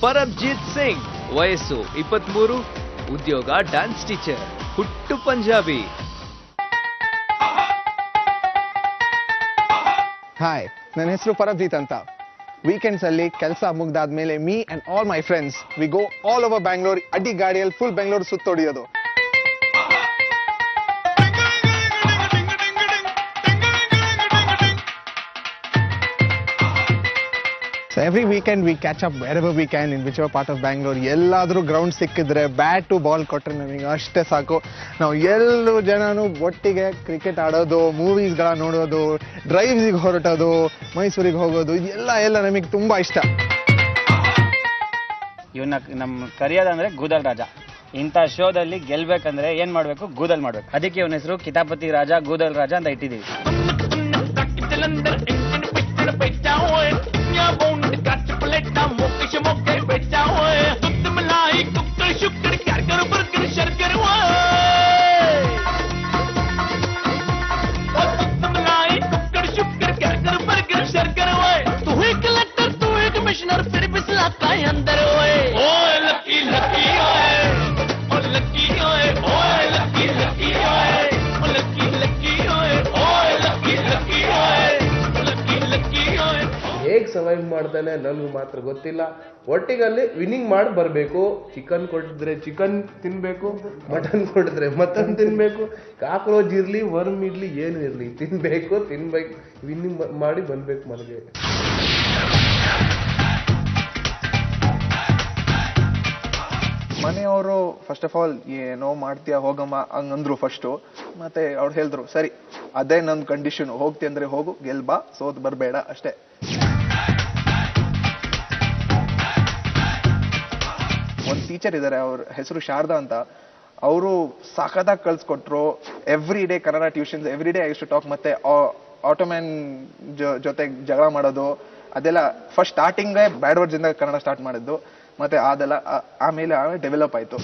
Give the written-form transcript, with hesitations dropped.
ಪರಬ್ಜಿತ್ ಸಿಂಗ್, ವಯಸ್ಸು 23, ಉದ್ಯೋಗ dance teacher, ಹುಟ್ಟು ಪಂಜಾಬಿ. ಹಾಯ್, ನನ್ನ ಹೆಸರು ಪರಬ್ಜಿತ್ ಅಂತ. ವೀಕೆಂಡ್ಸ್ ಅಲ್ಲಿ ಕೆಲಸ ಮುಗ್ದಾದ್ಮೇಲೆ me and all my friends we go all over Bangalore. ಅಡ್ಡಿ ಗಾಡಿಯಲ್ಲಿ ಫುಲ್ ಬೆಂಗಳೂರು ಸುತ್ತೋಡಿಯೋದು. So every weekend we catch up wherever we can in whichever part of Bangalore. ಎಲ್ಲಾದ್ರೂ ಗ್ರೌಂಡ್ ಸಿಕ್ಕಿದ್ರೆ ಬ್ಯಾಟ್ ಟು ಬಾಲ್ ಕೊಟ್ರೆ ನಮಗೆ ಅಷ್ಟೇ ಸಾಕು. ನಾವು ಎಲ್ಲರೂ ಜನನು ಒಟ್ಟಿಗೆ ಕ್ರಿಕೆಟ್ ಆಡೋದು, ಮೂವೀಸ್ಗಳ ನೋಡೋದು, ಡ್ರೈವ್ಸಿಗೆ ಹೊರಟೋದು, ಮೈಸೂರಿಗೆ ಹೋಗೋದು, ಇದೆಲ್ಲ ನಮಗೆ ತುಂಬಾ ಇಷ್ಟ. ಇವನ್ನ ನಮ್ಮ ಕರೆಯೋದಂದ್ರೆ ಗೂದಲ್ ರಾಜ. ಇಂಥ ಶೋದಲ್ಲಿ ಗೆಲ್ಬೇಕಂದ್ರೆ ಏನ್ ಮಾಡ್ಬೇಕು? ಗೂದಲ್ ಮಾಡ್ಬೇಕು. ಅದಕ್ಕೆ ಇವನ ಹೆಸರು ಕಿತಾಪತಿ ರಾಜ, ಗೂದಲ್ ರಾಜ ಅಂತ ಇಟ್ಟಿದ್ದೀವಿ. ಹೇಗೆ ಸರ್ವೈವ್ ಮಾಡ್ತಾನೆ ನನಗೆ ಮಾತ್ರ ಗೊತ್ತಿಲ್ಲ. ಒಟ್ಟಿಗಲ್ಲಿ ವಿನ್ನಿಂಗ್ ಮಾಡಿ ಬರಬೇಕು. ಚಿಕನ್ ಕೊಟ್ಟಿದ್ರೆ ಚಿಕನ್ ತಿನ್ಬೇಕು, ಮಟನ್ ಕೊಟ್ಟಿದ್ರೆ ಮಟನ್ ತಿನ್ಬೇಕು, ಕಾಕ್ರೋಚ್ ಇರ್ಲಿ, ವರ್ಮ್ ಇರ್ಲಿ, ಏನು ಇರ್ಲಿ ತಿನ್ಬೇಕು, ವಿನ್ನಿಂಗ್ ಮಾಡಿ ಬಂದ್ಬೇಕು ಮನೆಗೆ. ಮನೆಯವರು ಫಸ್ಟ್ ಆಫ್ ಆಲ್ ಏನೋ ಮಾಡ್ತೀಯ ಹೋಗಮ್ಮ ಹಂಗಂದ್ರು ಫಸ್ಟು. ಮತ್ತೆ ಅವ್ರು ಹೇಳಿದ್ರು ಸರಿ ಅದೇ ನನ್ನ ಕಂಡೀಷನ್, ಹೋಗ್ತಿ ಅಂದ್ರೆ ಹೋಗು, ಗೆಲ್ಬಾ, ಸೋತ್ ಬರಬೇಡ ಅಷ್ಟೇ. ಒಂದು ಟೀಚರ್ ಇದ್ದಾರೆ, ಅವ್ರ ಹೆಸರು ಶಾರದಾ ಅಂತ. ಅವರು ಸಖತ್ತಾಗಿ ಕಳ್ಸಿಕೊಟ್ರು. Every day Kannada tuitions, every day I use to talk. ಮತ್ತೆ ಆಟೋಮ್ಯಾನ್ ಜೊತೆ ಜಗಳ ಮಾಡೋದು ಅದೆಲ್ಲ ಫಸ್ಟ್ ಸ್ಟಾರ್ಟಿಂಗೇ ಬ್ಯಾಡ್ ವರ್ಡ್ಸ್ ಇಂದ ಕನ್ನಡ ಸ್ಟಾರ್ಟ್ ಮಾಡಿದ್ದು. ಮತ್ತೆ ಅದೆಲ್ಲ ಆಮೇಲೆ ಡೆವಲಪ್ ಆಯ್ತು.